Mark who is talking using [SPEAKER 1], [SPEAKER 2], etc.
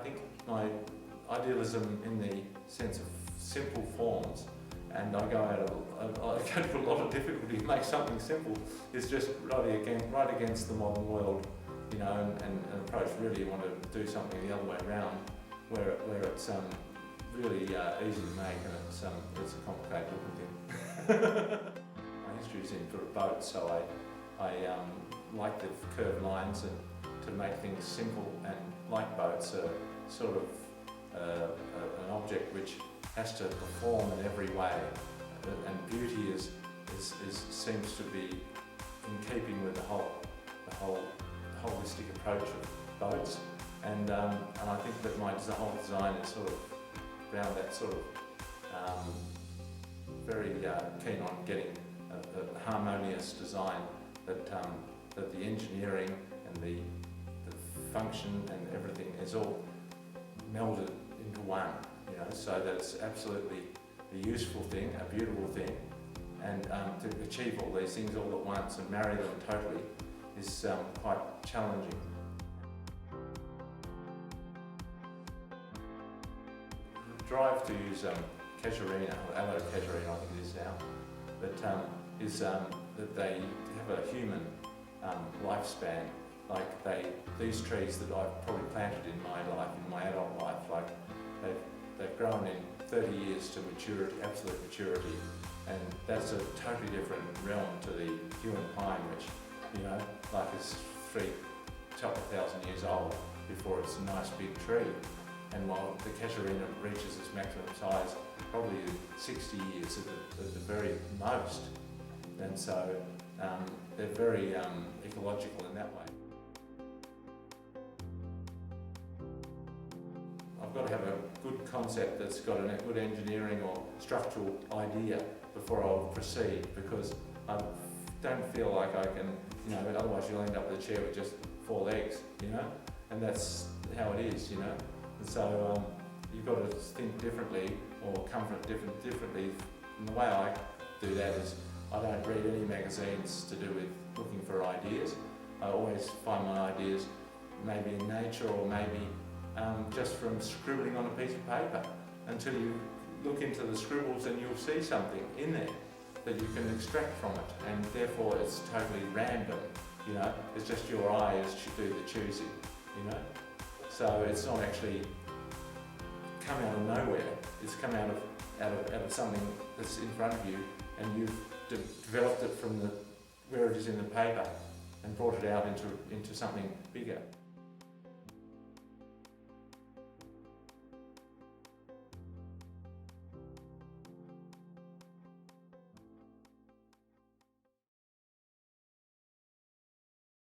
[SPEAKER 1] I think my idealism in the sense of simple forms, and I go to a lot of difficulty to make something simple, is just right against the modern world, you know, and approach. Really want to do something the other way around, where it's really easy to make, and it's a complicated looking thing. My history is in for a boat, so I like the curved lines and to make things simple, and like boats are sort of an object which has to perform in every way, and beauty seems to be in keeping with the whole holistic approach of boats, and I think that my whole design is sort of around that sort of very keen on getting a harmonious design that the engineering and the function and everything is all melded into one, you know, so that it's absolutely a useful thing, a beautiful thing, and to achieve all these things all at once and marry them totally is quite challenging. The drive to use Casuarina, or aloe Casuarina I think it is now, but is that they have a human lifespan. Like these trees that I've probably planted in my life, in my adult life, like they've grown in 30 years to maturity, absolute maturity, and that's a totally different realm to the human pine, which, you know, like is 3,000 years old before it's a nice big tree. And while the Casuarina reaches its maximum size probably 60 years at the very most, and so they're very ecological in that way. I've got to have a good concept that's got a good engineering or structural idea before I'll proceed, because I don't feel like I can, you know, otherwise you'll end up with a chair with just 4 legs, you know, and that's how it is, you know. And so you've got to think differently or come from it differently. And the way I do that is I don't read any magazines to do with looking for ideas. I always find my ideas maybe in nature or maybe just from scribbling on a piece of paper, until you look into the scribbles and you'll see something in there that you can extract from it, and therefore it's totally random, you know, it's just your eyes should do the choosing, you know. So it's not actually come out of nowhere, it's come out of something that's in front of you, and you've developed it from where it is in the paper and brought it out into something bigger.